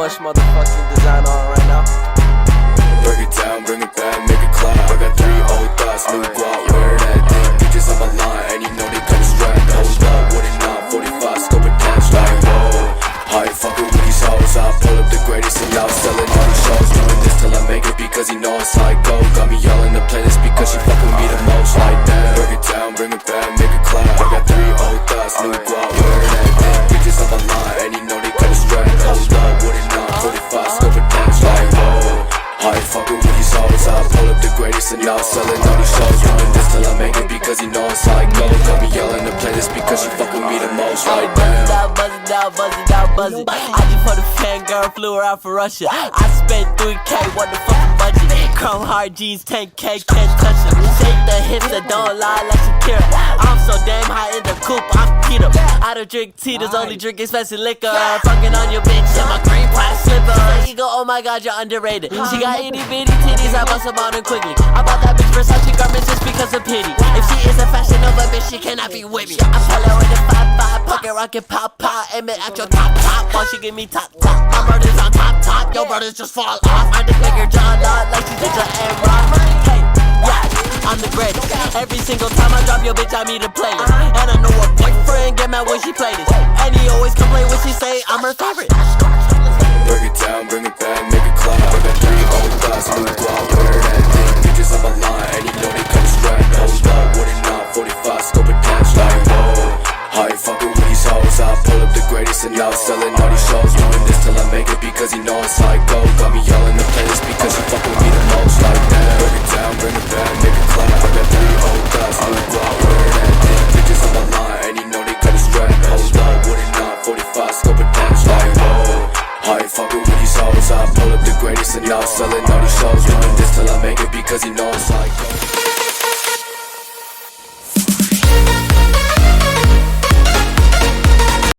much motherfucking design on right now. Break it down, bring it back, make it clap. I got 3 old thoughts, new guap, wear that thing. Bitches on my line, and you know they come strapped. Hold up, what it not, 45, scope attached. Like, whoa, I ain't fucking with these hoes. I pull up the greatest and y'all selling all these shows. Doing this till I make it because he know it's how I go. Got me yelling the playlist because she fuck with me the most. Like that, break it down, bring it back, make it clap. I got 3 old thoughts, new guap, wear that thing. Bitches on my line, and you know they come strapped. Hold up, what it not, 45, scope attached. Like, whoa, I ain't fucking with these hoes. I pull up the greatest and y'all selling all these shows. Doing this till I make it because he know it's how I go. Got me yelling the playlist because she fuck with me the most. Right now, Buzz it. I just put a fangirl, flew her out for Russia. I spent 3K, what the fucking budget? Chrome hard G's, 10K, can't touch it. Shake the hips that don't lie like Shakira. I'm so damn high in the coupe, I'm Peter. I don't drink Tito's, only drink expensive liquor. Fucking on your bitch in my green pie slipper. You go, oh my god, you're underrated. She got itty bitty titties, I bust them on her quickly. I bought that bitch Versace garments just because of pity. If she is a Fashion Nova bitch, she cannot be with me. I pull her with the 5-5, pocket rocket pop, aim it at your top, while she give me top. My brother's on top, your brothers just fall off. I just make her jaw out like she did your Amron. Hey, yeah, I'm the greatest. Every single time I drop your bitch, I meet a playlist. And I know her boyfriend get mad when she play this. And he always complain when she say I'm her favorite. break it down, bring it back, make it clap. I got 3 old thoughts, new guap, wear that thing. Bitches on my line, and you know they come strapped. Hold up, what it not, 45, scope attached. Like, whoa, I ain't fucking with these hoes. I pull up the greatest and y'all selling all these shows. Doing this till I make it because he know it's how I go. Got me yelling the playlist because she fuck with me the most. Like that, break it down, bring it back, make it clap. I got 3 old thoughts, new guap, wear that thing. Bitches on my line, and you know they come strapped. Hold up, what it not, 45, scope attached. Like, whoa, I ain't fucking with these hoes. I pull up the greatest and y'all selling all these shows. Doing this till I make it because he know it's how I go.